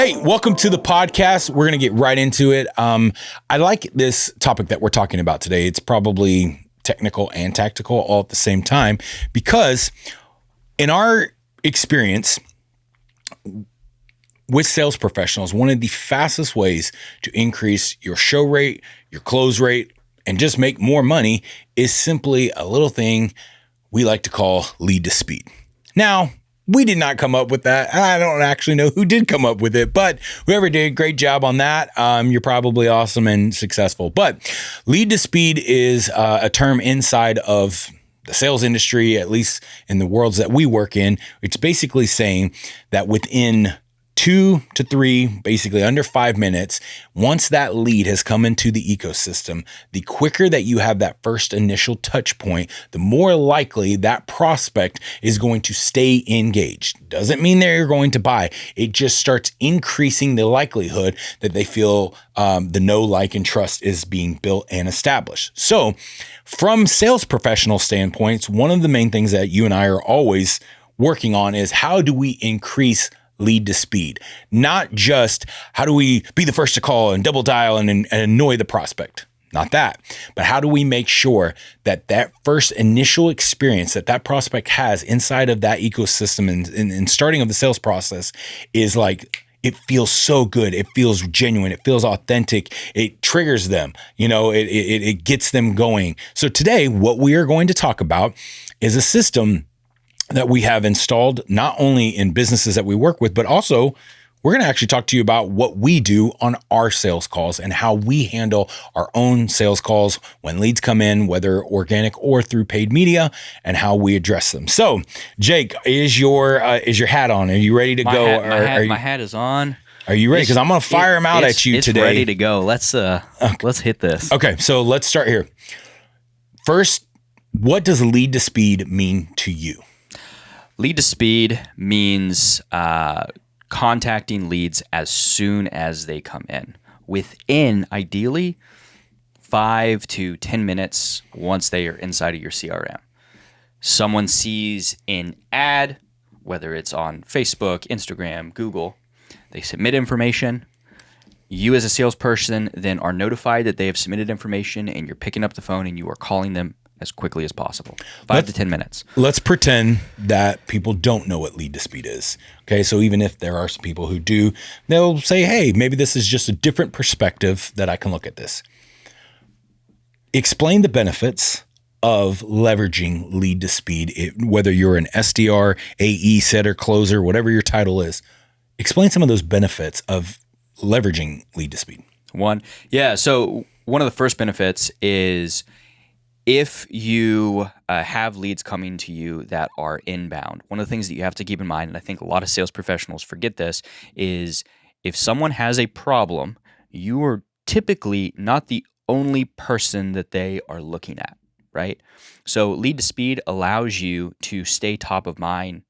Hey, welcome to the podcast. We're going to get right into it. I like this topic that we're talking about today. It's probably technical and tactical all at the same time because in our experience with sales professionals, one of the fastest ways to increase your show rate, your close rate, and just make more money is simply a little thing we like to call lead to speed. Now, we did not come up with that. I don't actually know who did come up with it, but whoever did, great job on that. You're probably awesome and successful. But lead to speed is a term inside of the sales industry, at least in the worlds that we work in. It's basically saying that within 2 to 3, basically under 5 minutes, once that lead has come into the ecosystem, the quicker that you have that first initial touch point, the more likely that prospect is going to stay engaged. Doesn't mean they're going to buy. It just starts increasing the likelihood that they feel the know, like, and trust is being built and established. So from sales professional standpoints, one of the main things that you and I are always working on is how do we increase lead to speed, not just how do we be the first to call and double dial and annoy the prospect, not that, but how do we make sure that that first initial experience that prospect has inside of that ecosystem and starting of the sales process is like, it feels so good. It feels genuine. It feels authentic. It triggers them, it gets them going. So today, what we are going to talk about is a system that we have installed not only in businesses that we work with, but also we're going to actually talk to you about what we do on our sales calls and how we handle our own sales calls when leads come in, whether organic or through paid media, and how we address them. So, Jake, is your hat on? Are you ready to go? My hat is on. Are you ready? Because I'm going to fire them out at you today. It's ready to go. Let's hit this. Okay, so let's start here. First, what does lead to speed mean to you? Lead to speed means contacting leads as soon as they come in, within ideally 5 to 10 minutes once they are inside of your CRM. Someone sees an ad, whether it's on Facebook, Instagram, Google, they submit information. You as a salesperson then are notified that they have submitted information and you're picking up the phone and you are calling them as quickly as possible. 5 to 10 minutes. Let's pretend that people don't know what lead to speed is. Okay, so even if there are some people who do, they'll say, hey, maybe this is just a different perspective that I can look at this. Explain the benefits of leveraging lead to speed, whether you're an SDR, AE, setter, closer, whatever your title is. Explain some of those benefits of leveraging lead to speed. So one of the first benefits is if you have leads coming to you that are inbound, one of the things that you have to keep in mind, and I think a lot of sales professionals forget this, is if someone has a problem, you are typically not the only person that they are looking at, right? So lead to speed allows you to stay top of mind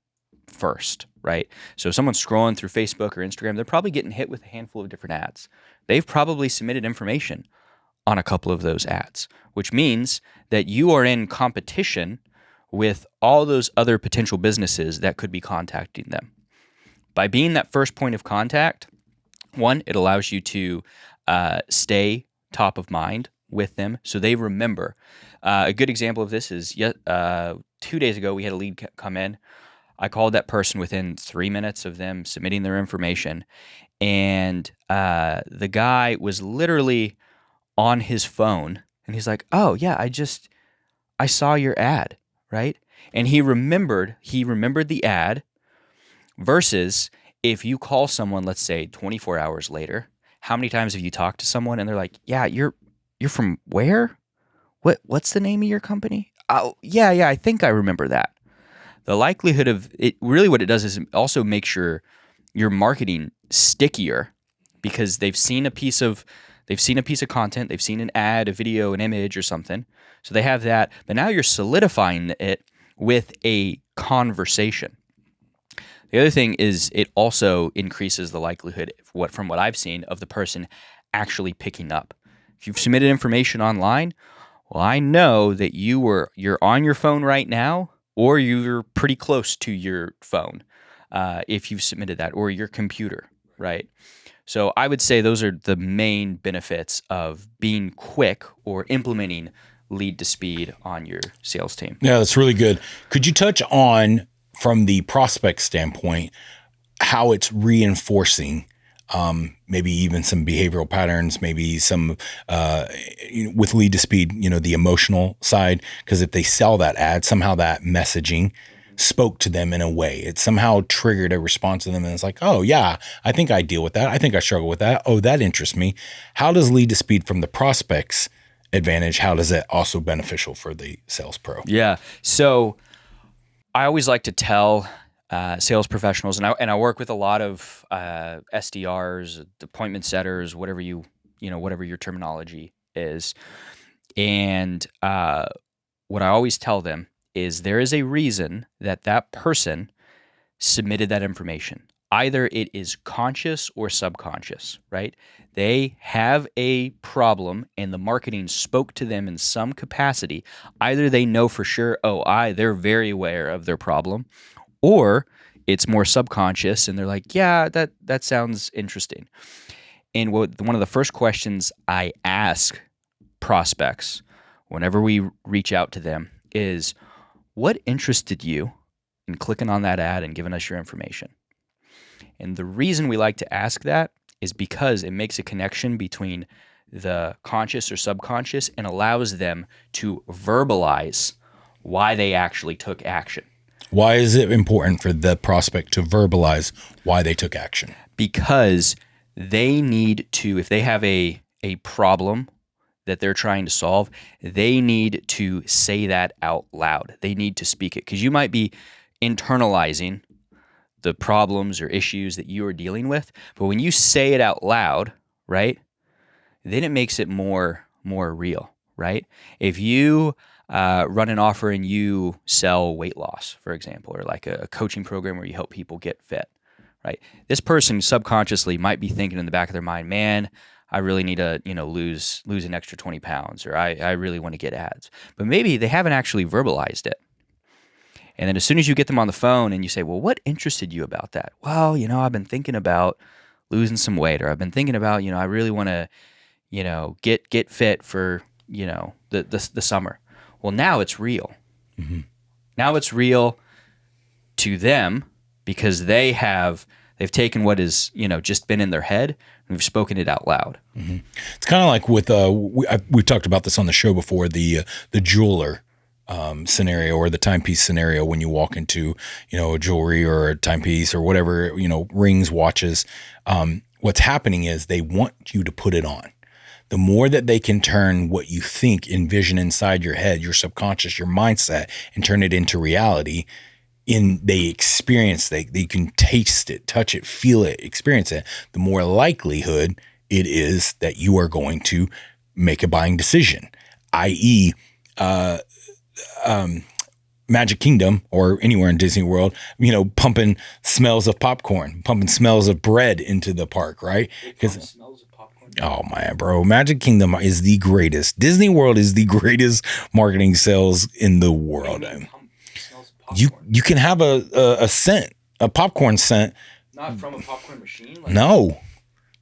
first, right? So if someone's scrolling through Facebook or Instagram, they're probably getting hit with a handful of different ads. They've probably submitted information on a couple of those ads, which means that you are in competition with all those other potential businesses that could be contacting them. By being that first point of contact, one, it allows you to stay top of mind with them so they remember. A good example of this is 2 days ago, we had a lead come in. I called that person within 3 minutes of them submitting their information, and the guy was literally on his phone, and he's like, oh yeah, I saw your ad, right? And he remembered the ad, versus if you call someone, let's say 24 hours later, how many times have you talked to someone and they're like, yeah, you're from where? What's the name of your company? Oh, yeah, I think I remember that. The likelihood of it, really what it does is it also makes your marketing stickier, because they've seen a piece of content, they've seen an ad, a video, an image or something. So they have that, but now you're solidifying it with a conversation. The other thing is it also increases the likelihood, from what I've seen, of the person actually picking up. If you've submitted information online, well, I know that you're on your phone right now, or you're pretty close to your phone if you've submitted that, or your computer, right? So I would say those are the main benefits of being quick or implementing lead to speed on your sales team. Yeah, that's really good. Could you touch on, from the prospect standpoint, how it's reinforcing maybe even some behavioral patterns, maybe some with lead to speed, the emotional side? Because if they sell that ad, somehow that messaging spoke to them in a way. It somehow triggered a response to them, and it's like, oh yeah, I think I deal with that. I think I struggle with that. Oh, that interests me. How does lead to speed from the prospect's advantage? How does it also beneficial for the sales pro? Yeah. So I always like to tell sales professionals, and I work with a lot of SDRs, appointment setters, whatever whatever your terminology is. And what I always tell them is there is a reason that person submitted that information. Either it is conscious or subconscious, right? They have a problem and the marketing spoke to them in some capacity. Either they know for sure, they're very aware of their problem, or it's more subconscious and they're like, yeah, that sounds interesting. And one of the first questions I ask prospects whenever we reach out to them is, what interested you in clicking on that ad and giving us your information? And the reason we like to ask that is because it makes a connection between the conscious or subconscious and allows them to verbalize why they actually took action. Why is it important for the prospect to verbalize why they took action? Because they need to, if they have a problem that they're trying to solve, they need to say that out loud. They need to speak it, because you might be internalizing the problems or issues that you are dealing with, but when you say it out loud, right, then it makes it more real, right? If you run an offer and you sell weight loss, for example, or like a coaching program where you help people get fit, right? This person subconsciously might be thinking in the back of their mind, man, I really need to, lose an extra 20 pounds, or I really want to get abs. But maybe they haven't actually verbalized it. And then as soon as you get them on the phone and you say, well, what interested you about that? Well, I've been thinking about losing some weight, or I've been thinking about, I really want to, get fit for, the summer. Well, now it's real. Mm-hmm. Now it's real to them because they've taken what is, just been in their head and we've spoken it out loud. Mm-hmm. It's kind of like with, we've talked about this on the show before, the jeweler scenario, or the timepiece scenario. When you walk into, a jewelry or a timepiece or whatever, rings, watches, what's happening is they want you to put it on. The more that they can turn what you think, envision inside your head, your subconscious, your mindset, and turn it into reality, they experience, they can taste it, touch it, feel it, experience it, the more likelihood it is that you are going to make a buying decision, i.e., Magic Kingdom or anywhere in Disney World, pumping smells of popcorn, pumping smells of bread into the park, right? Because oh man, bro, Magic Kingdom is the greatest. Disney World is the greatest marketing sales in the world. You can have a scent, a popcorn scent. Not from a popcorn machine? No.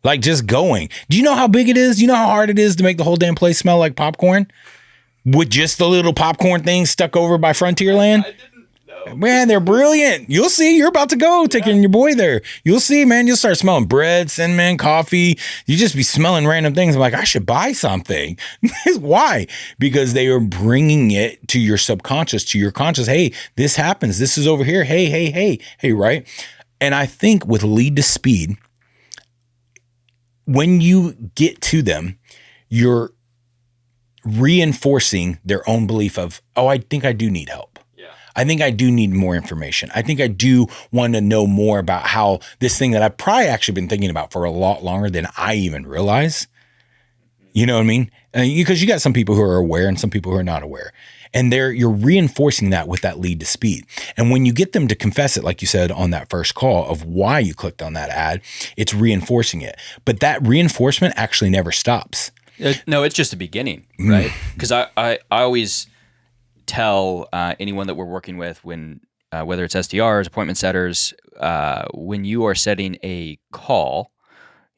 Like just going. Do you know how big it is? Do you know how hard it is to make the whole damn place smell like popcorn? With just the little popcorn thing stuck over by Frontierland? I didn't know. Man, they're brilliant. You'll see. You're about to go taking your boy there. You'll see, man. You'll start smelling bread, cinnamon, coffee. You just be smelling random things. I'm like, I should buy something. Why? Because they are bringing it to your subconscious, to your conscious. Hey, this happens. This is over here. Hey, right? And I think with lead to speed, when you get to them, you're reinforcing their own belief of, I think I do need help. Yeah. I think I do need more information. I think I do want to know more about how this thing that I've probably actually been thinking about for a lot longer than I even realize. You know what I mean? Because you got some people who are aware and some people who are not aware. And you're reinforcing that with that lead to speed. And when you get them to confess it, like you said on that first call of why you clicked on that ad, it's reinforcing it. But that reinforcement actually never stops. No, it's just a beginning, right? Because I always tell anyone that we're working with, when whether it's SDRs, appointment setters, when you are setting a call,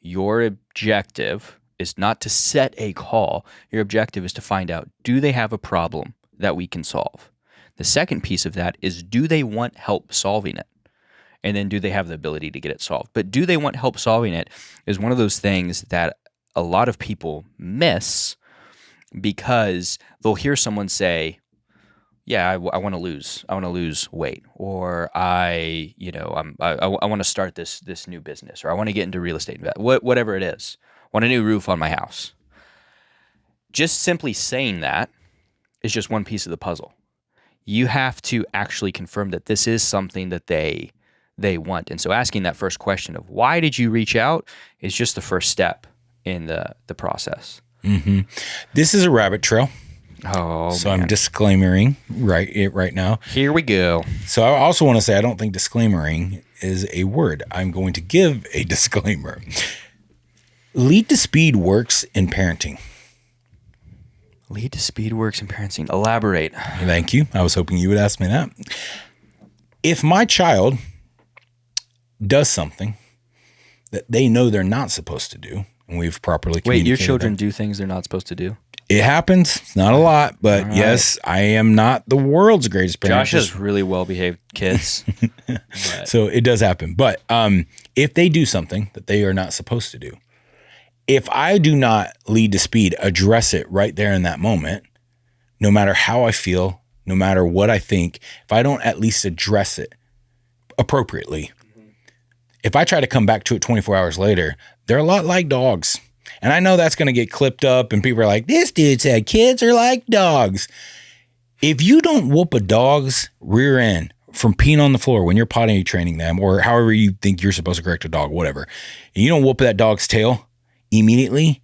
your objective is not to set a call. Your objective is to find out, do they have a problem that we can solve? The second piece of that is, do they want help solving it? And then, do they have the ability to get it solved? But do they want help solving it is one of those things that a lot of people miss, because they'll hear someone say, yeah, I want to lose weight, or I want to start this new business, or I want to get into real estate, whatever it is. I want a new roof on my house. Just simply saying that is just one piece of the puzzle. You have to actually confirm that this is something that they want. And so asking that first question of why did you reach out is just the first step in the process. Mm-hmm. This is a rabbit trail. Oh, so man. I'm disclaimering right now. Here we go. So I also want to say I don't think disclaimering is a word. I'm going to give a disclaimer. Lead to speed works in parenting. Lead to speed works in parenting. Elaborate. Thank you. I was hoping you would ask me that. If my child does something that they know they're not supposed to do, and we've properly communicated. Wait, your children do things they're not supposed to do? It happens. It's not a lot, but right. Yes, I am not the world's greatest parent. Josh has really well-behaved kids. So it does happen. But if they do something that they are not supposed to do, if I do not lead to speed, address it right there in that moment, no matter how I feel, no matter what I think, if I don't at least address it appropriately, if I try to come back to it 24 hours later, they're a lot like dogs. And I know that's going to get clipped up and people are like, this dude said kids are like dogs. If you don't whoop a dog's rear end from peeing on the floor when you're potty training them, or however you think you're supposed to correct a dog, whatever, and you don't whoop that dog's tail immediately,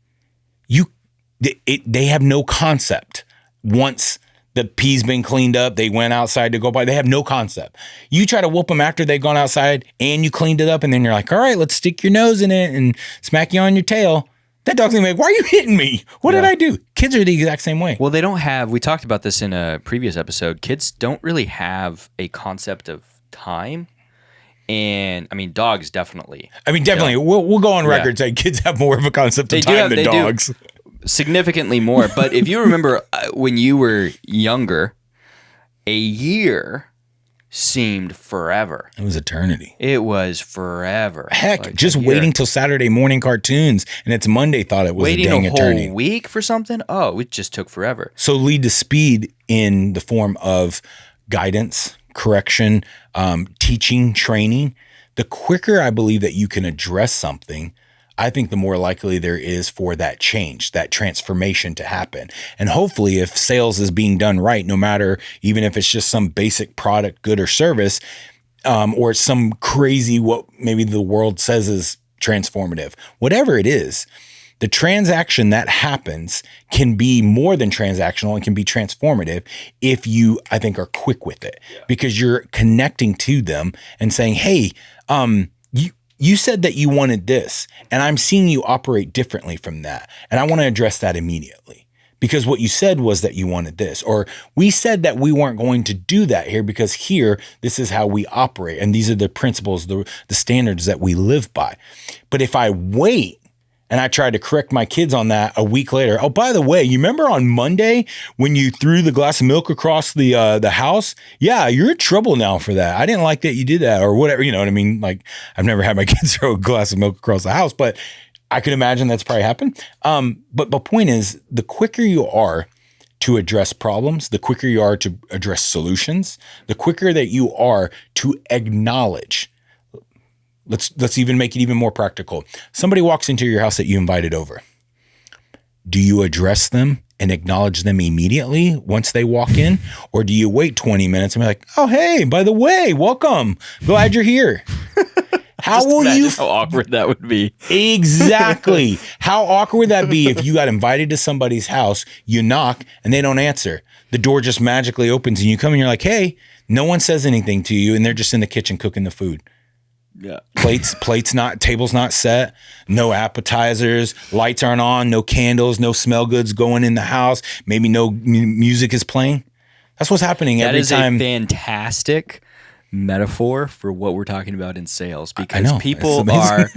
they have no concept. Once the pee's been cleaned up, they went outside to go by, they have no concept. You try to whoop them after they've gone outside and you cleaned it up, and then you're like, all right, let's stick your nose in it and smack you on your tail. That dog's gonna be like, why are you hitting me? What did I do? Kids are the exact same way. Well, they don't have, we talked about this in a previous episode, kids don't really have a concept of time. And I mean, dogs definitely. Definitely. We'll go on record saying kids have more of a concept of time than dogs. Significantly more. But if you remember when you were younger, a year seemed forever. It was eternity. It was forever. Heck, like just waiting till Saturday morning cartoons and it's Monday thought it was waiting a dang eternity. Waiting a whole week for something? Oh, it just took forever. So lead to speed in the form of guidance, correction, teaching, training. The quicker I believe that you can address something, I think the more likely there is for that change, that transformation to happen. And hopefully if sales is being done right, no matter, even if it's just some basic product, good or service, or it's some crazy, what maybe the world says is transformative, whatever it is, the transaction that happens can be more than transactional and can be transformative if you, I think, are quick with it, because you're connecting to them and saying, hey, you said that you wanted this, and I'm seeing you operate differently from that. And I want to address that immediately, because what you said was that you wanted this, or we said that we weren't going to do that here because here, this is how we operate. And these are the principles, the standards that we live by. But if I wait and I tried to correct my kids on that a week later. Oh, by the way, you remember on Monday when you threw the glass of milk across the house? Yeah, you're in trouble now for that. I didn't like that you did that, or whatever. You know what I mean? Like, I've never had my kids throw a glass of milk across the house, but I could imagine that's probably happened. But the point is, the quicker you are to address problems, the quicker you are to address solutions, the quicker that you are to acknowledge. Let's even make it even more practical. Somebody walks into your house that you invited over. Do you address them and acknowledge them immediately once they walk in? Or do you wait 20 minutes and be like, oh, hey, by the way, welcome. Glad you're here. How will you? How awkward that would be. Exactly. How awkward would that be if you got invited to somebody's house, you knock and they don't answer. The door just magically opens and you come and you're like, hey, no one says anything to you and they're just in the kitchen cooking the food. Yeah. Tables not set, no appetizers, lights aren't on, no candles, no smell goods going in the house. Maybe no music is playing. That's what's happening every time. That is a fantastic metaphor for what we're talking about in sales, I because know. It's amazing.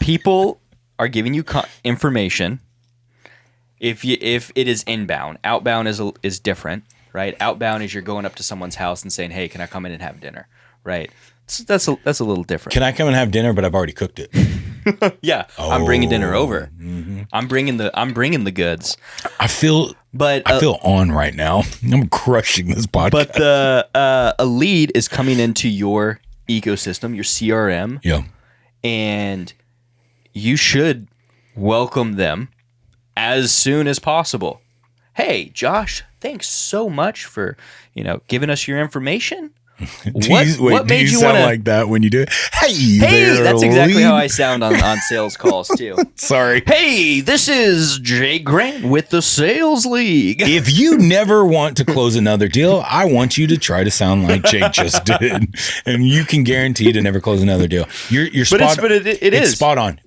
people are giving you information. If it is inbound, outbound is different, right? Outbound is you're going up to someone's house and saying, "Hey, can I come in and have dinner?" Right? So that's a little different. Can I come and have dinner? But I've already cooked it. Yeah, I'm bringing dinner over. Mm-hmm. I'm bringing the goods. I feel on right now. I'm crushing this podcast. But a lead is coming into your ecosystem, your CRM, yeah. and you should welcome them as soon as possible. Hey, Josh, thanks so much for giving us your information. What made you sound like that when you do it? Hey there, that's exactly lead. how I sound on sales calls too. Sorry. Hey, this is Jay Grant with the Sales League. If you never want to close another deal, I want you to try to sound like Jake just did, and you can guarantee to never close another deal. You're spot. It's spot on.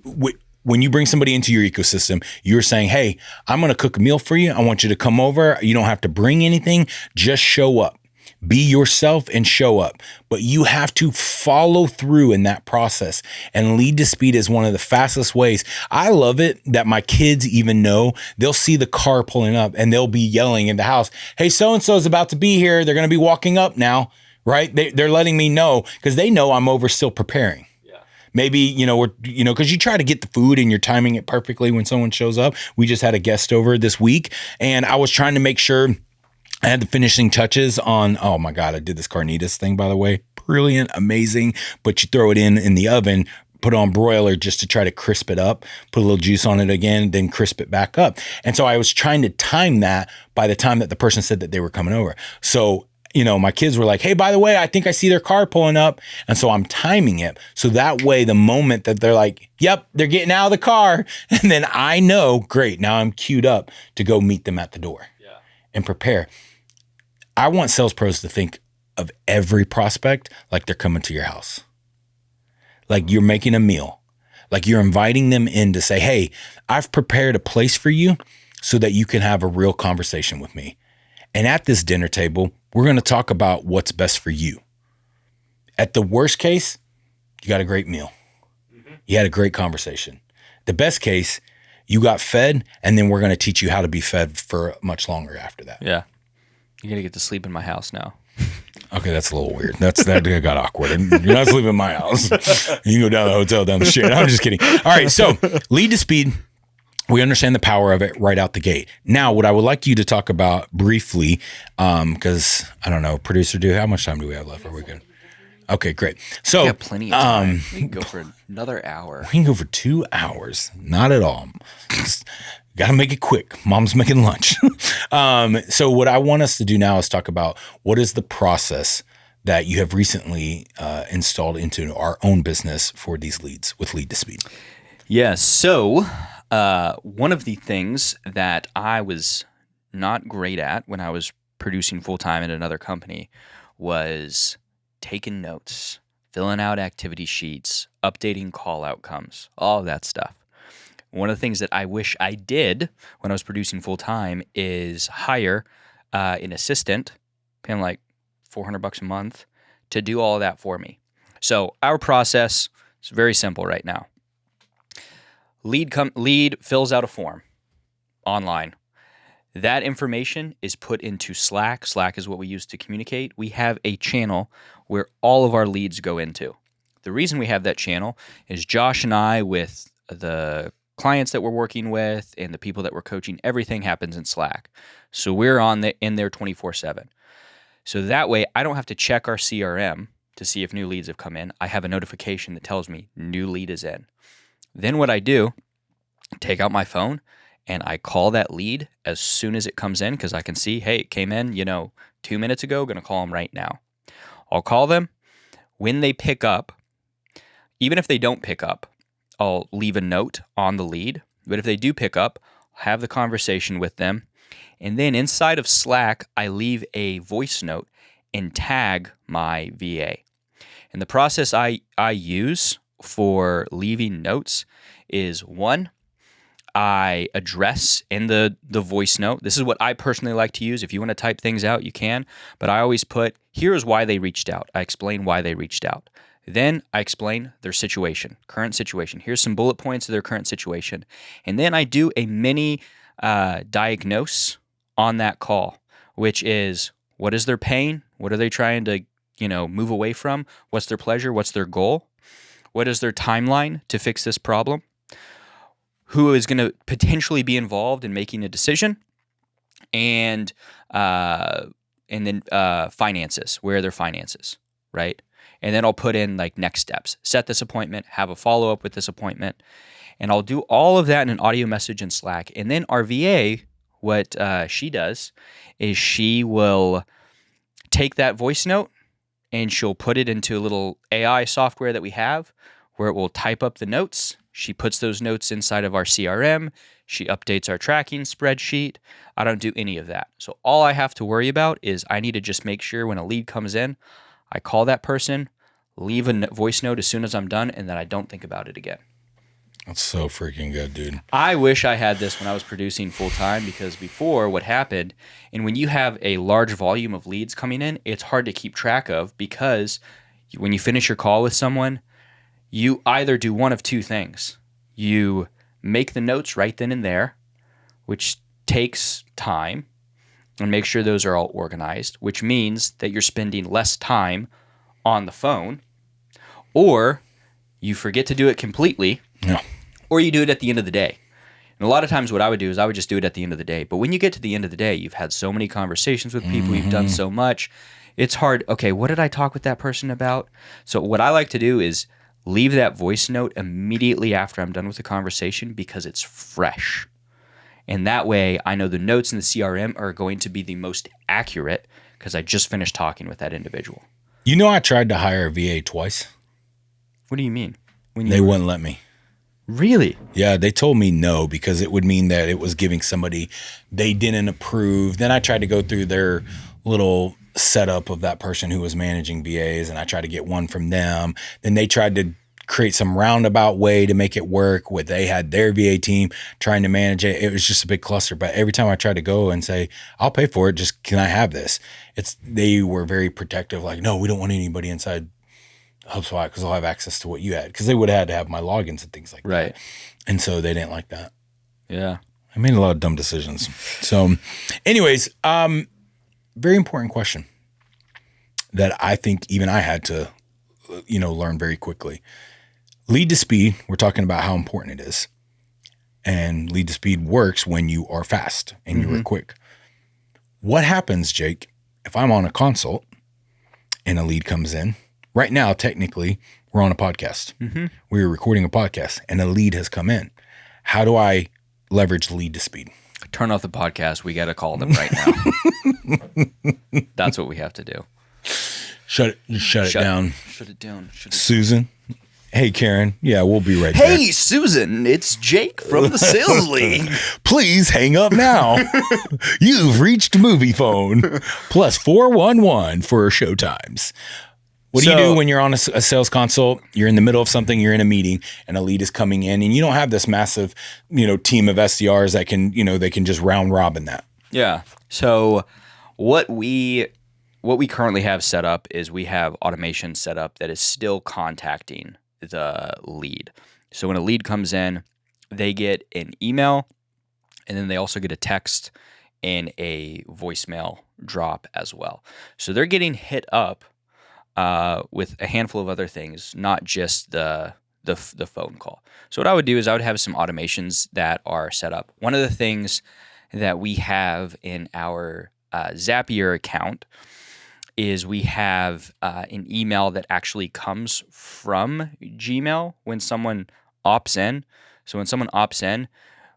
When you bring somebody into your ecosystem, you're saying, "Hey, I'm going to cook a meal for you. I want you to come over. You don't have to bring anything. Just show up. Be yourself and show up." But you have to follow through in that process. And lead to speed is one of the fastest ways. I love it that my kids even know. They'll see the car pulling up and they'll be yelling in the house, "Hey, so-and-so is about to be here. They're going to be walking up now." Right? They're letting me know because they know I'm over still preparing. Maybe, because you try to get the food and you're timing it perfectly when someone shows up. We just had a guest over this week and I was trying to make sure I had the finishing touches on, oh my God, I did this carnitas thing, by the way. Brilliant, amazing. But you throw it in the oven, put it on broiler just to try to crisp it up, put a little juice on it again, then crisp it back up. And so I was trying to time that by the time that the person said that they were coming over. So my kids were like, "Hey, by the way, I think I see their car pulling up." And so I'm timing it. So that way, the moment that they're like, "Yep, they're getting out of the car." And then I know, great, now I'm queued up to go meet them at the door and prepare. I want sales pros to think of every prospect like they're coming to your house. Like you're making a meal. Like you're inviting them in to say, "Hey, I've prepared a place for you so that you can have a real conversation with me. And at this dinner table, we're going to talk about what's best for you. At the worst case, you got a great meal. You had a great conversation. The best case, you got fed, and then we're going to teach you how to be fed for much longer after that." Yeah. You're going to get to sleep in my house now. Okay, that's a little weird. That got awkward. You're not sleeping in my house. You can go down to the hotel down the street. I'm just kidding. All right, so lead to speed. We understand the power of it right out the gate. Now, what I would like you to talk about briefly, because I don't know, producer, how much time do we have left? Are we good? Okay, great. So we have plenty of time. We can go for another hour. We can go for 2 hours. Not at all. Got to make it quick. Mom's making lunch. So what I want us to do now is talk about what is the process that you have recently installed into our own business for these leads with Lead to Speed. Yeah. So one of the things that I was not great at when I was producing full-time at another company was taking notes, filling out activity sheets, updating call outcomes, all of that stuff. One of the things that I wish I did when I was producing full-time is hire an assistant, paying like $400 a month to do all of that for me. So our process is very simple right now. Lead fills out a form online. That information is put into Slack. Slack is what we use to communicate. We have a channel where all of our leads go into. The reason we have that channel is Josh and I, with the clients that we're working with and the people that we're coaching, everything happens in Slack. So we're in there 24/7. So that way I don't have to check our CRM to see if new leads have come in. I have a notification that tells me new lead is in. Then what I do, take out my phone and I call that lead as soon as it comes in, because I can see, hey, it came in, 2 minutes ago, going to call them right now. I'll call them. When they pick up, even if they don't pick up, I'll leave a note on the lead. But if they do pick up, have the conversation with them. And then inside of Slack, I leave a voice note and tag my VA. And the process I use for leaving notes is, one, I address in the voice note. This is what I personally like to use. If you want to type things out, you can. But I always put, Here's why they reached out. I explain why they reached out. Then I explain their situation, current situation. Here's some bullet points of their current situation. And then I do a mini diagnose on that call, which is, what is their pain? What are they trying to, move away from? What's their pleasure? What's their goal? What is their timeline to fix this problem? Who is going to potentially be involved in making a decision? And then finances. Where are their finances, right? And then I'll put in like next steps. Set this appointment, have a follow-up with this appointment. And I'll do all of that in an audio message in Slack. And then our VA, what she does is she will take that voice note and she'll put it into a little AI software that we have where it will type up the notes. She puts those notes inside of our CRM. She updates our tracking spreadsheet. I don't do any of that. So all I have to worry about is I need to just make sure when a lead comes in, I call that person, leave a voice note as soon as I'm done, and then I don't think about it again. That's so freaking good, dude. I wish I had this when I was producing full time, because before what happened, and when you have a large volume of leads coming in, it's hard to keep track of, because when you finish your call with someone, you either do one of two things. You make the notes right then and there, which takes time, and make sure those are all organized, which means that you're spending less time on the phone, or you forget to do it completely, or you do it at the end of the day. And a lot of times what I would do is I would just do it at the end of the day. But when you get to the end of the day, you've had so many conversations with people, you've done so much, it's hard. Okay, what did I talk with that person about? So what I like to do is leave that voice note immediately after I'm done with the conversation, because it's fresh. And that way I know the notes in the CRM are going to be the most accurate, because I just finished talking with that individual. I tried to hire a VA twice. What do you mean? They wouldn't let me. Really? Yeah, they told me no, because it would mean that it was giving somebody they didn't approve. Then I tried to go through their little setup of that person who was managing VAs, and I tried to get one from them. Then they tried to create some roundabout way to make it work, where they had their VA team trying to manage it. It was just a big cluster. But every time I tried to go and say, I'll pay for it, just can I have this? They were very protective, like, no, we don't want anybody inside HubSpot because they'll have access to what you had, because they would have had to have my logins and things like that. And so they didn't like that. Yeah. I made a lot of dumb decisions. So anyways, very important question that I think even I had to, learn very quickly. Lead to speed, we're talking about how important it is. And lead to speed works when you are fast and you are quick. What happens, Jake, if I'm on a consult and a lead comes in? Right now, technically, we're on a podcast. We're recording a podcast and a lead has come in. How do I leverage lead to speed? Turn off the podcast. We got to call them right now. That's what we have to do. Shut it down. Shut it down. Susan. Hey, Karen. Yeah, we'll be right there. Hey, Susan. It's Jake from the Sales League. Please hang up now. You've reached movie phone. Plus 411 for show times. What do you do when you're on a sales consult? You're in the middle of something, you're in a meeting, and a lead is coming in, and you don't have this massive, team of SDRs that can, they can just round robin that. Yeah. So what we currently have set up is we have automation set up that is still contacting the lead. So when a lead comes in, they get an email, and then they also get a text and a voicemail drop as well. So they're getting hit up with a handful of other things, not just the phone call. So what I would do is I would have some automations that are set up. One of the things that we have in our Zapier account is we have an email that actually comes from Gmail when someone opts in. So when someone opts in,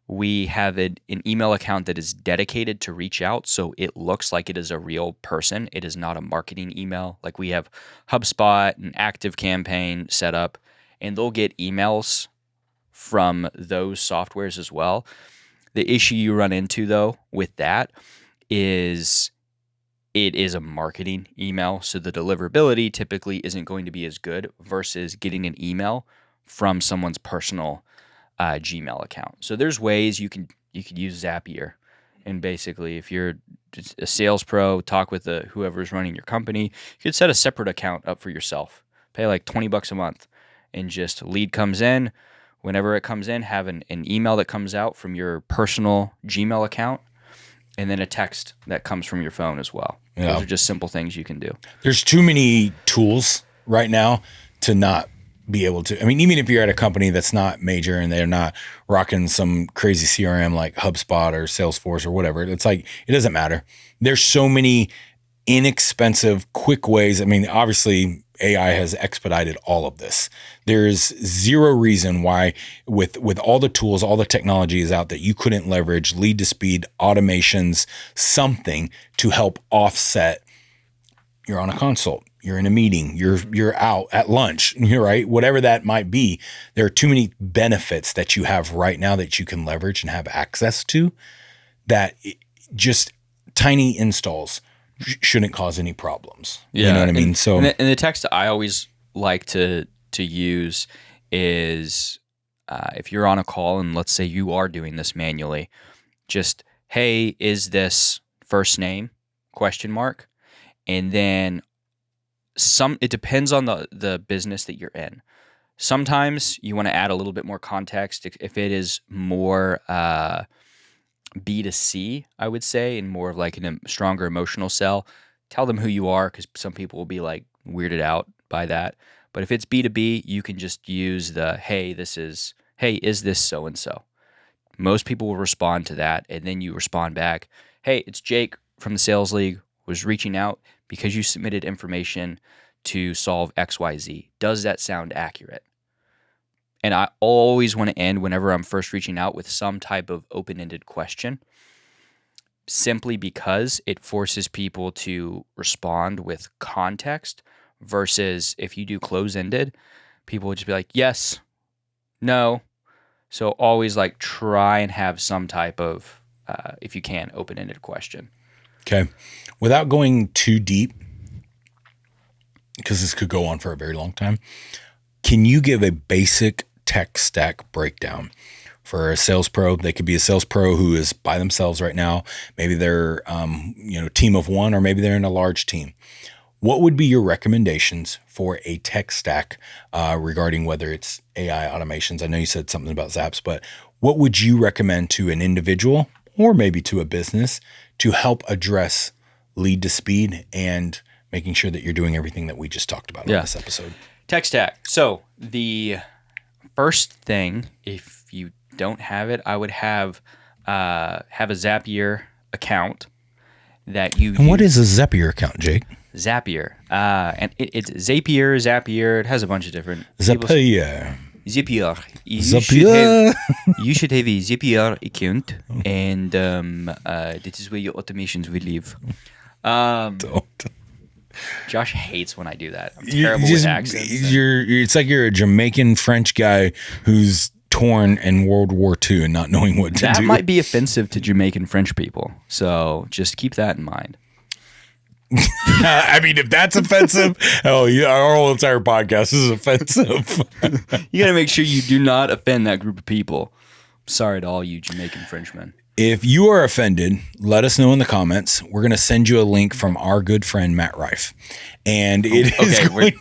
we have an email account that is dedicated to reach out, so it looks like it is a real person. It is not a marketing email. Like we have HubSpot and ActiveCampaign set up, and they'll get emails from those softwares as well. The issue you run into, though, with that is it is a marketing email, so the deliverability typically isn't going to be as good versus getting an email from someone's personal Gmail account. So there's ways you could use Zapier, and basically if you're a sales pro, talk with whoever's running your company. You could set a separate account up for yourself. Pay like $20 a month, and just lead comes in. Whenever it comes in, have an email that comes out from your personal Gmail account, and then a text that comes from your phone as well. Yeah. Those are just simple things you can do. There's too many tools right now to not be able to. I mean, even if you're at a company that's not major and they're not rocking some crazy CRM like HubSpot or Salesforce or whatever, it's like, it doesn't matter. There's so many inexpensive, quick ways. I mean, obviously AI has expedited all of this. There's zero reason why with all the tools, all the technology is out that you couldn't leverage lead to speed, automations, something to help offset. You're on a consult, you're in a meeting, you're out at lunch, right? Whatever that might be. There are too many benefits that you have right now that you can leverage and have access to, that just tiny installs shouldn't cause any problems. Yeah, you know what I mean? So, and the text I always like to use is if you're on a call and let's say you are doing this manually, just, hey, is this first name? ? And then it depends on the business that you're in. Sometimes you want to add a little bit more context if it is more B2C, I would say, and more of like a stronger emotional sell. Tell them who you are, because some people will be like weirded out by that. But if it's B2B, you can just use the, hey, is this so-and-so? Most people will respond to that, and then you respond back, hey, it's Jake from the Sales League, was reaching out because you submitted information to solve XYZ. Does that sound accurate? And I always want to end whenever I'm first reaching out with some type of open-ended question, simply because it forces people to respond with context, versus if you do close-ended, people would just be like, yes, no. So always like try and have some type of, if you can, open-ended question. Okay. Without going too deep, because this could go on for a very long time, can you give a basic tech stack breakdown for a sales pro? They could be a sales pro who is by themselves right now. Maybe they're, team of one, or maybe they're in a large team. What would be your recommendations for a tech stack regarding whether it's AI automations? I know you said something about Zaps, but what would you recommend to an individual or maybe to a business to help address lead to speed and making sure that you're doing everything that we just talked about in this episode? Tech stack. So the first thing, if you don't have it, I would have a Zapier account that you. And what is a Zapier account, Jake? Zapier, and it's Zapier. It has a bunch of different. Zapier. You should have a Zapier account, and this is where your automations will live. Josh hates when I do that. I'm terrible with accents. It's like you're a Jamaican French guy who's torn in World War II and not knowing what to do. That might be offensive to Jamaican French people, so just keep that in mind. I mean, if that's offensive, our whole entire podcast is offensive. You got to make sure you do not offend that group of people. Sorry to all you Jamaican Frenchmen. If you are offended, let us know in the comments. We're going to send you a link from our good friend, Matt Rife. And it is going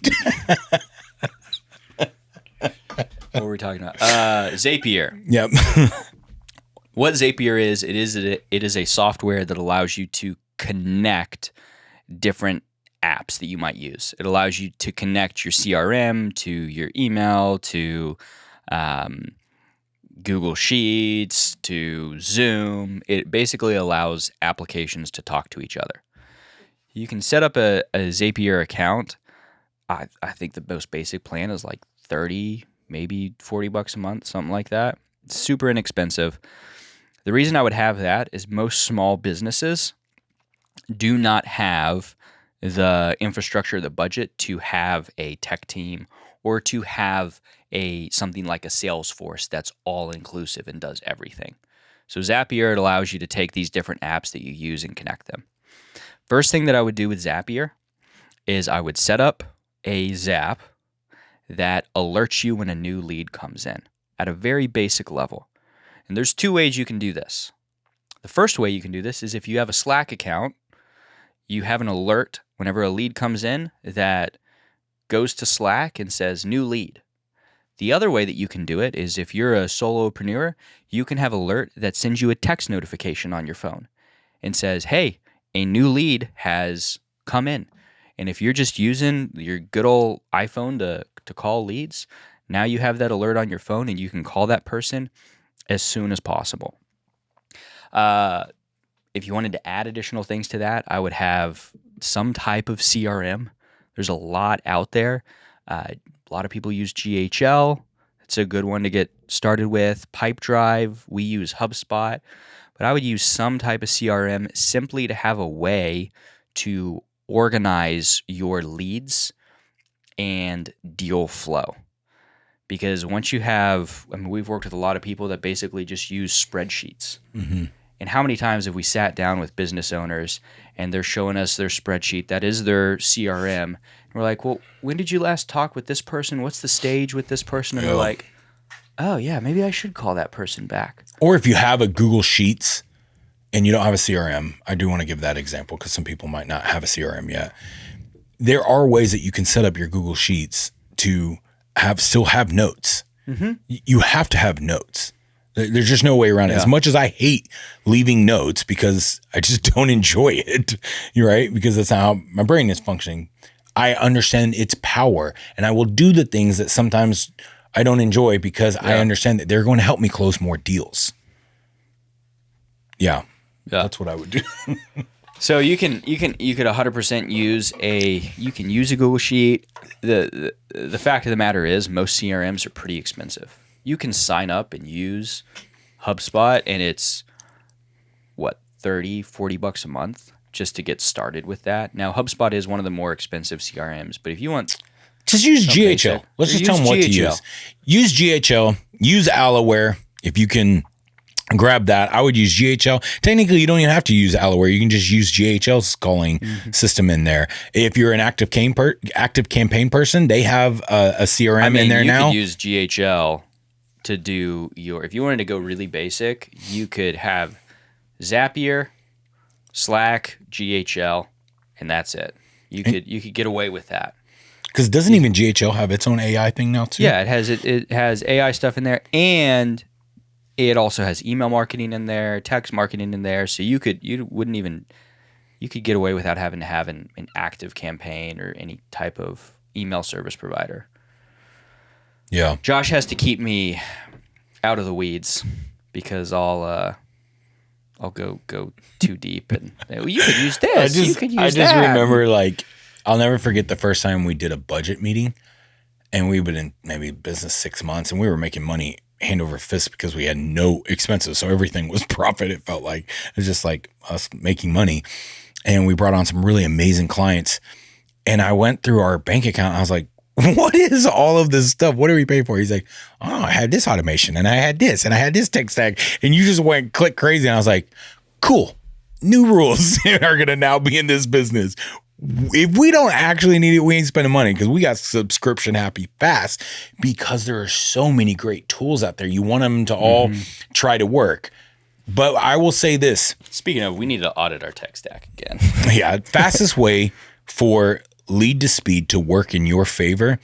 What were we talking about? Zapier. Yep. What Zapier is, it is a software that allows you to connect different apps that you might use. It allows you to connect your CRM to your email, to Google Sheets, to Zoom. It basically allows applications to talk to each other. You can set up a Zapier account. I think the most basic plan is like $30, maybe $40 a month, something like that. It's super inexpensive. The reason I would have that is most small businesses do not have the infrastructure, the budget to have a tech team or to have something like a Salesforce that's all inclusive and does everything. So Zapier, it allows you to take these different apps that you use and connect them. First thing that I would do with Zapier is I would set up a Zap that alerts you when a new lead comes in at a very basic level. And there's two ways you can do this. The first way you can do this is if you have a Slack account, you have an alert whenever a lead comes in that goes to Slack and says new lead. The other way that you can do it is if you're a solopreneur, you can have alert that sends you a text notification on your phone and says, hey, a new lead has come in. And if you're just using your good old iPhone to call leads, now you have that alert on your phone and you can call that person as soon as possible. If you wanted to add additional things to that, I would have some type of CRM. There's a lot out there. A lot of people use GHL. It's a good one to get started with. Pipedrive, we use HubSpot. But I would use some type of CRM simply to have a way to organize your leads and deal flow. Because once you have, we've worked with a lot of people that basically just use spreadsheets. Mm-hmm. And how many times have we sat down with business owners and they're showing us their spreadsheet that is their CRM? And we're like, well, when did you last talk with this person? What's the stage with this person? And they're like, oh, yeah, maybe I should call that person back. Or if you have a Google Sheets and you don't have a CRM, I do want to give that example because some people might not have a CRM yet. There are ways that you can set up your Google Sheets to still have notes. Mm-hmm. You have to have notes. There's just no way around it. As much as I hate leaving notes because I just don't enjoy it, you're right? Because that's how my brain is functioning. I understand its power and I will do the things that sometimes I don't enjoy because I understand that they're going to help me close more deals. Yeah. That's what I would do. So you could 100% use a Google Sheet. The fact of the matter is most CRMs are pretty expensive. You can sign up and use HubSpot and it's what, $30-$40 a month just to get started with that. Now HubSpot is one of the more expensive CRMs, but if you want just use GHL. Let's just tell them what to use. Use GHL, use Allaware if you can grab that. I would use GHL. Technically, you don't even have to use Allaware. You can just use GHL's calling system in there. If you're an active campaign person, they have a CRM in there now. You could use GHL to do if you wanted to go really basic, you could have Zapier, Slack, GHL, and that's it. You could get away with that. Because doesn't even GHL have its own AI thing now too? Yeah, it has AI stuff in there, and it also has email marketing in there, text marketing in there. So you could get away without having to have an active campaign or any type of email service provider. Yeah. Josh has to keep me out of the weeds because I'll go too deep and you could use this. I just remember I'll never forget the first time we did a budget meeting and we've been in maybe business 6 months and we were making money hand over fist because we had no expenses. So everything was profit. It felt like it was just like us making money. And we brought on some really amazing clients. And I went through our bank account and I was like, what is all of this stuff? What do we pay for? He's like, oh, I had this automation and I had this and I had this tech stack. And you just went click crazy. And I was like, cool. New rules are going to now be in this business. If we don't actually need it, we ain't spending money because we got subscription happy fast because there are so many great tools out there. You want them to all try to work. But I will say this. Speaking of, we need to audit our tech stack again. Yeah. Fastest way for lead to speed to work in your favor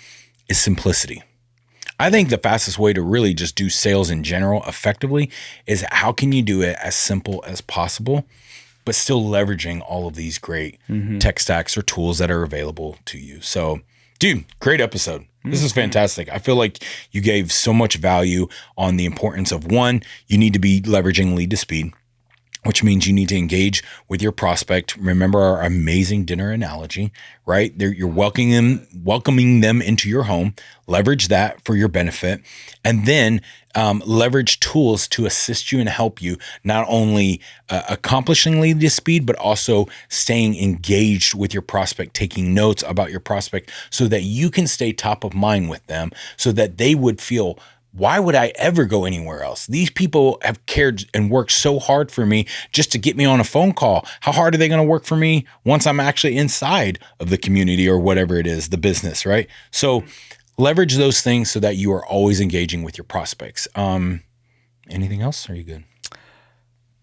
is simplicity. I think the fastest way to really just do sales in general effectively is how can you do it as simple as possible, but still leveraging all of these great tech stacks or tools that are available to you. So, dude, great episode. This is fantastic. I feel like you gave so much value on the importance of one, you need to be leveraging lead to speed, which means you need to engage with your prospect. Remember our amazing dinner analogy, right? You're welcoming them into your home, leverage that for your benefit, and then leverage tools to assist you and help you not only accomplishing lead to speed, but also staying engaged with your prospect, taking notes about your prospect so that you can stay top of mind with them so that they would feel, why would I ever go anywhere else? These people have cared and worked so hard for me just to get me on a phone call. How hard are they going to work for me once I'm actually inside of the community or whatever it is, the business, right? So leverage those things so that you are always engaging with your prospects. Anything else? Are you good?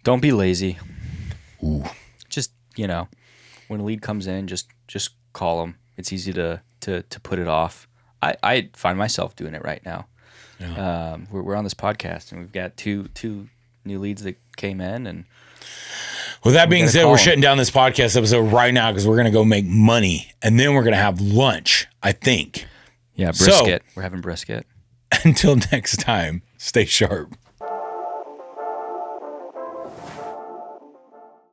Don't be lazy. Ooh. Just, when a lead comes in, just call them. It's easy to put it off. I find myself doing it right now. Yeah. We're on this podcast and we've got two new leads that came in, and with that being said, call we're 'em. shutting down this podcast episode right now because we're going to go make money and then we're going to have lunch, I think. Yeah, brisket. We're having brisket. Until next time, stay sharp.